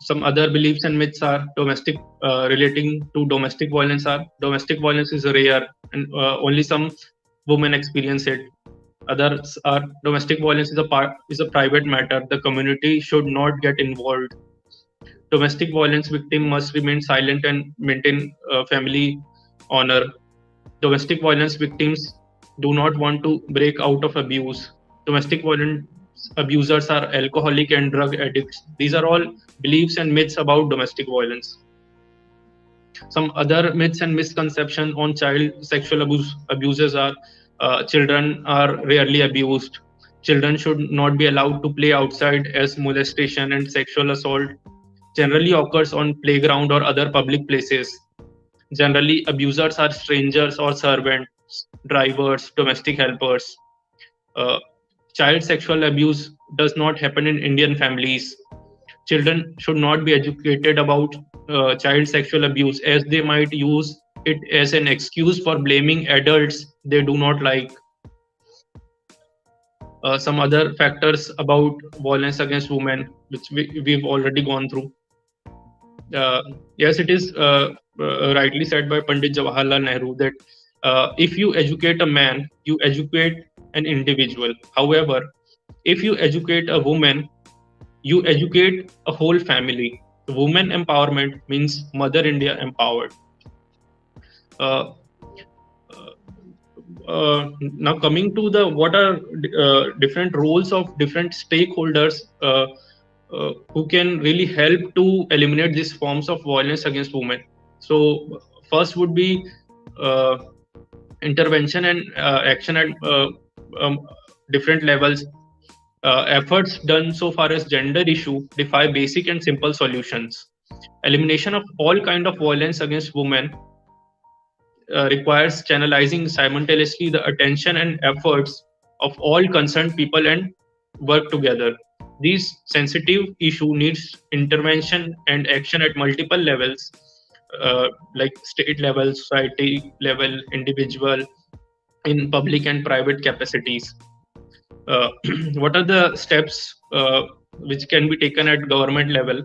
Some other beliefs and myths are relating to domestic violence are domestic violence is rare and only some women experience it. Others are domestic violence is a private matter. The community should not get involved. Domestic violence victim must remain silent and maintain family honor. Domestic violence victims do not want to break out of abuse. Domestic violence abusers are alcoholic and drug addicts. These are all beliefs and myths about domestic violence. Some other myths and misconceptions on child sexual abuses are children are rarely abused. Children should not be allowed to play outside, as molestation and sexual assault generally occurs on playground or other public places. Generally, abusers are strangers or servants, drivers, domestic helpers. Uh, Child sexual abuse does not happen in Indian families. Children should not be educated about child sexual abuse, as they might use it as an excuse for blaming adults they do not like. Some other factors about violence against women, which we've already gone through. Yes, it is rightly said by Pandit Jawaharlal Nehru that if you educate a man, you educate an individual. However, if you educate a woman, you educate a whole family. Women empowerment means Mother India empowered. Uh, Now coming to the what are different roles of different stakeholders who can really help to eliminate these forms of violence against women. So first would be uh, intervention and action at um, different levels. Efforts done so far as gender issue defy basic and simple solutions. Elimination of all kind of violence against women requires channelizing simultaneously the attention and efforts of all concerned people and work together. These sensitive issue needs intervention and action at multiple levels, like state level, society level, individual, in public and private capacities. Uh, what are the steps which can be taken at government level?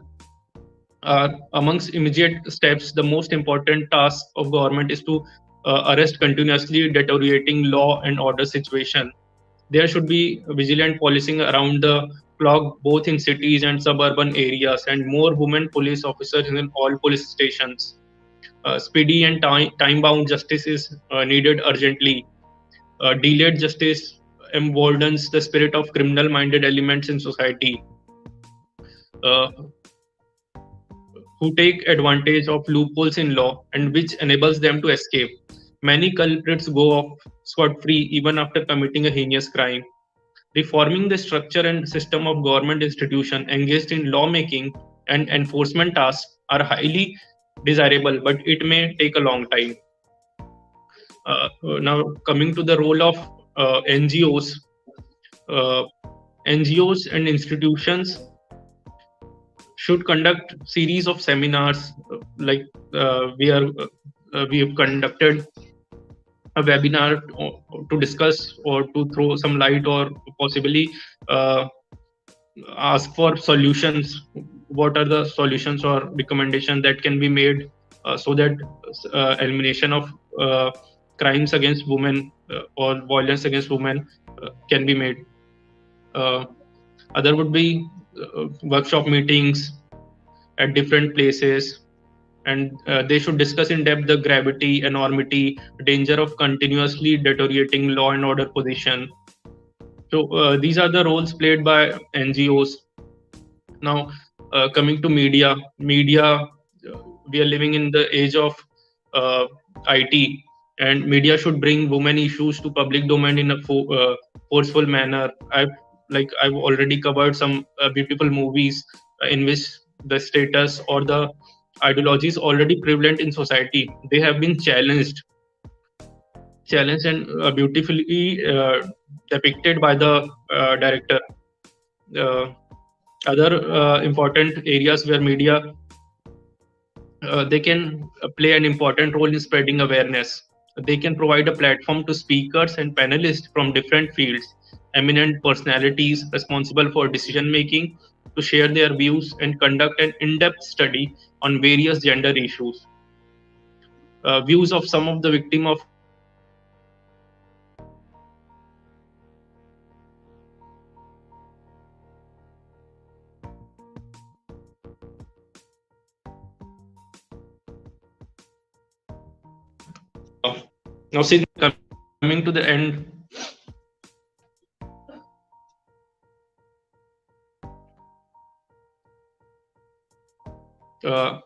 Amongst immediate steps, the most important task of government is to arrest continuously deteriorating law and order situation. There should be vigilant policing around the clock, both in cities and suburban areas, and more women police officers in all police stations. Speedy and time-bound justice is needed urgently. Delayed justice emboldens the spirit of criminal-minded elements in society. Uh, who take advantage of loopholes in law and which enables them to escape. Many culprits go off scot-free even after committing a heinous crime. Reforming the structure and system of government institutions engaged in lawmaking and enforcement tasks are highly desirable, but it may take a long time. Now, coming to the role of NGOs, uh, NGOs and institutions should conduct series of seminars like we have conducted a webinar to discuss or to throw some light or possibly uh, ask for solutions. What are the solutions or recommendations that can be made so that elimination of crimes against women or violence against women can be made. Other would be workshop meetings at different places, and they should discuss in depth the gravity, enormity, danger of continuously deteriorating law and order position. So these are the roles played by NGOs. Now, coming to media, we are living in the age of IT, and media should bring women issues to public domain in a forceful manner. I've already covered some beautiful movies in which the status or the ideologies already prevalent in society. They have been challenged and beautifully depicted by the director. Uh, Other important areas where media they can play an important role in spreading awareness. They can provide a platform to speakers and panelists from different fields, eminent personalities responsible for decision making, to share their views and conduct an in depth study on various gender issues. Views of some of the victim of domestic violence can provide now since coming to the end. uh,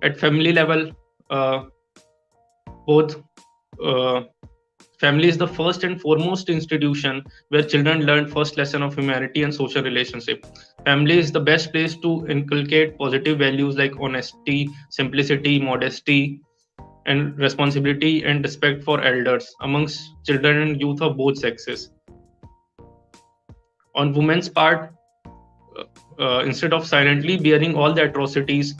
at family level, uh, both uh, family is the first and foremost institution where children learn first lesson of humanity and social relationship. Family is the best place to inculcate positive values like honesty, simplicity, modesty, and responsibility and respect for elders amongst children and youth of both sexes. On women's part, instead of silently bearing all the atrocities,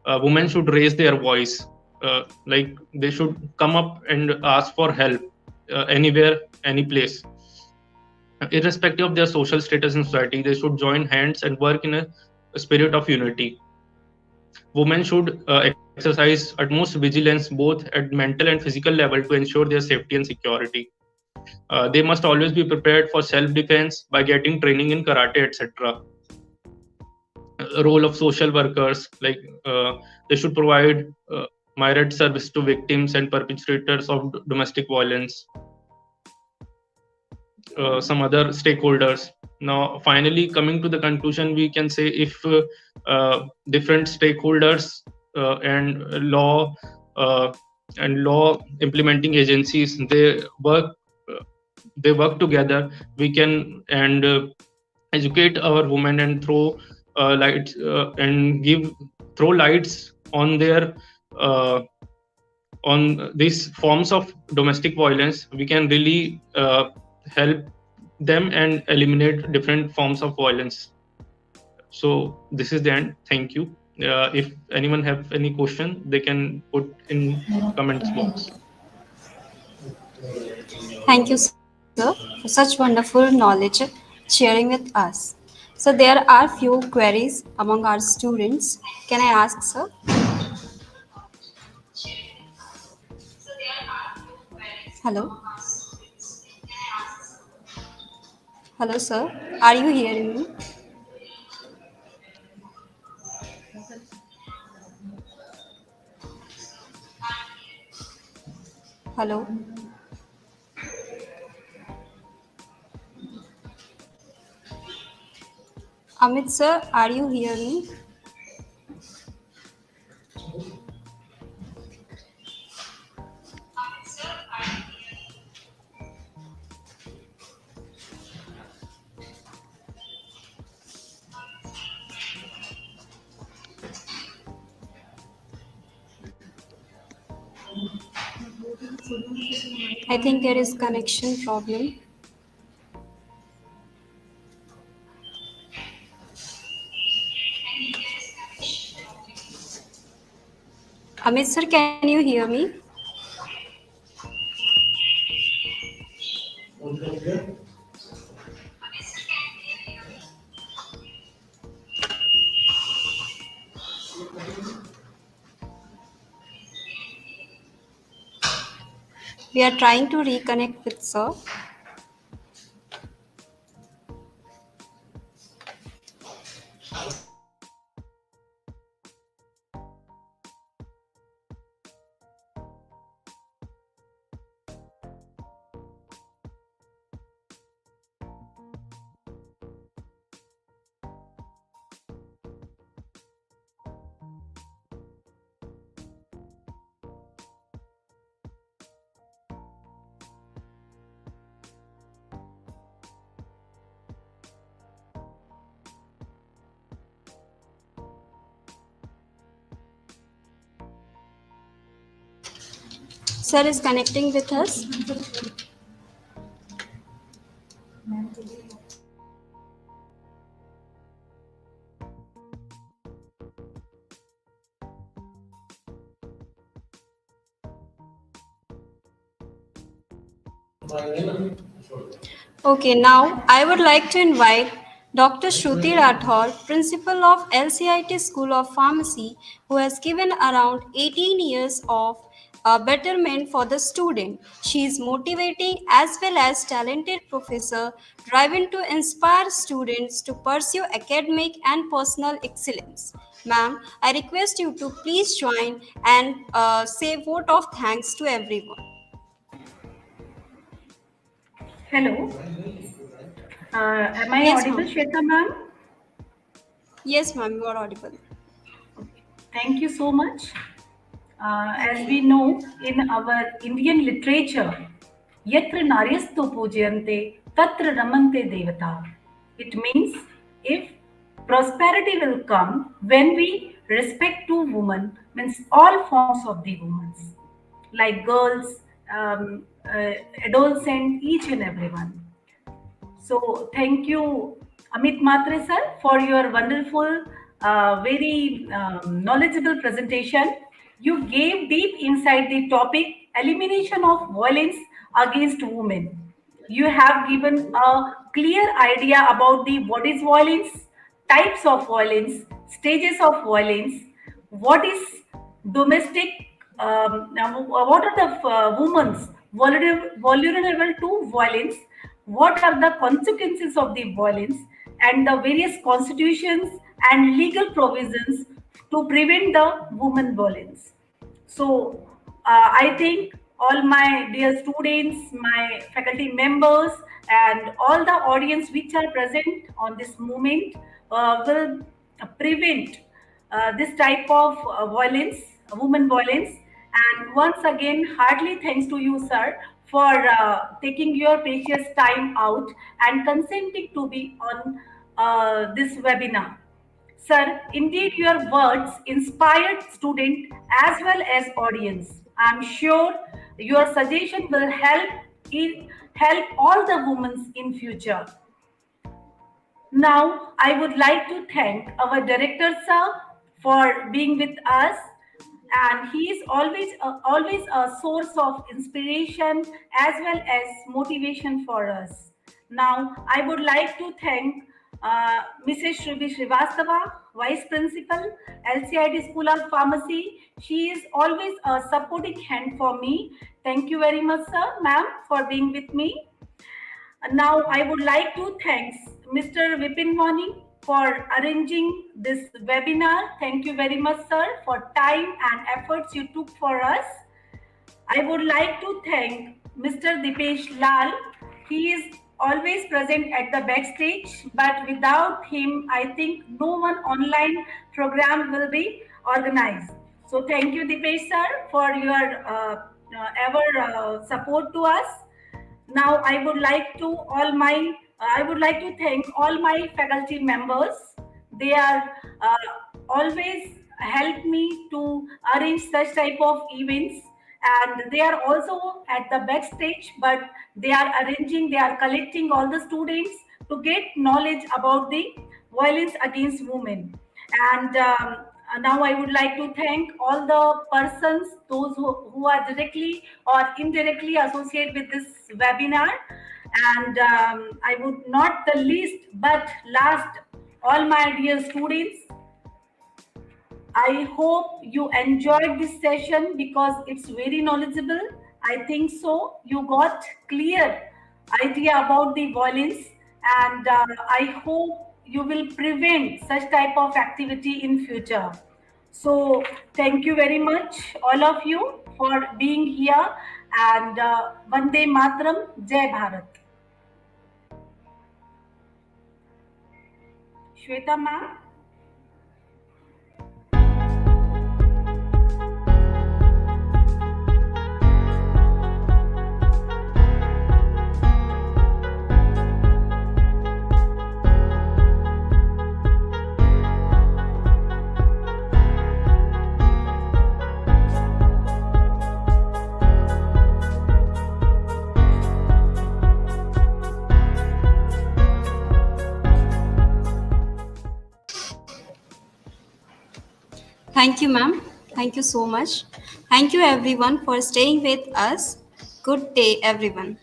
women should raise their voice. Like they should come up and ask for help anywhere, any place. Irrespective of their social status in society, they should join hands and work in a spirit of unity. Women should exercise utmost vigilance both at mental and physical level to ensure their safety and security. They must always be prepared for self defense by getting training in karate, etc. Role of social workers, like they should provide myriad service to victims and perpetrators of domestic violence. Some other stakeholders. Now finally, coming to the conclusion, we can say if different stakeholders and uh, law implementing agencies, uh, they work together, we can and educate our women and lights and give throw lights on their uh, on these forms of domestic violence. We can really help them and eliminate different forms of violence. So this is the end. Thank you. If anyone have any question, they can put in comments box. Thank you, sir, for such wonderful knowledge sharing with us. So there are few queries among our students. Can I ask, sir? Hello? Hello, sir. Are you hearing me? Hello? Amit, sir, are you hearing me? I think there is connection problem. Amit, sir, can you hear me? We are trying to reconnect with sir. Sir is connecting with us. Okay, now I would like to invite Dr. Shruti Rathore, Principal of LCIT School of Pharmacy, who has given around 18 years of betterment for the student. She is motivating as well as talented professor, driving to inspire students to pursue academic and personal excellence. Ma'am, I request you to please join and say vote of thanks to everyone. Hello. Am I Yes, audible, ma'am. Shweta ma'am? Yes, ma'am, you are audible. Thank you so much. As we know, in our Indian literature, yatra naryasto pujyante, tatra ramante devata. It means if prosperity will come when we respect to women, means all forms of the women, like girls, adolescent, each and everyone. So thank you, Amit Matre sir, for your wonderful, very knowledgeable presentation. You gave deep insight the topic elimination of violence against women. You have given a clear idea about the what is violence, types of violence, stages of violence, what is domestic, now what are the women's vulnerable to violence, what are the consequences of the violence, and the various constitutions and legal provisions to prevent the women violence. So, I think all my dear students, my faculty members, and all the audience which are present on this moment will prevent this type of violence, women violence. And once again, heartily thanks to you, sir, for taking your precious time out and consenting to be on this webinar. Sir, indeed your words inspired student as well as audience. I'm sure your suggestion will help all the women in future. Now, I would like to thank our director, sir, for being with us. And he is always a source of inspiration as well as motivation for us. Now, I would like to thank Mrs. Shruti Srivastava, Vice Principal, LCIT School of Pharmacy. She is always a supporting hand for me. Thank you very much, sir, ma'am, for being with me. Now, I would like to thank Mr. Vipin Mani for arranging this webinar. Thank you very much, sir, for time and efforts you took for us. I would like to thank Mr. Dipesh Lal. He is always present at the backstage, but without him, I think no one online program will be organized. So thank you, Dipesh sir, for your ever support to us. Now I would like to thank all my faculty members. They are always help me to arrange such type of events, and they are also at the backstage, but they are arranging, they are collecting all the students to get knowledge about the violence against women. And now I would like to thank all the persons, those who are directly or indirectly associated with this webinar. And I would not the least but last, all my dear students, I hope you enjoyed this session because it's very knowledgeable. I think so. You got clear idea about the violence, and I hope you will prevent such type of activity in future. So thank you very much, all of you, for being here. And Vande Matram, Jai Bharat. Shweta ma'am. Thank you, ma'am. Thank you so much. Thank you, everyone, for staying with us. Good day, everyone.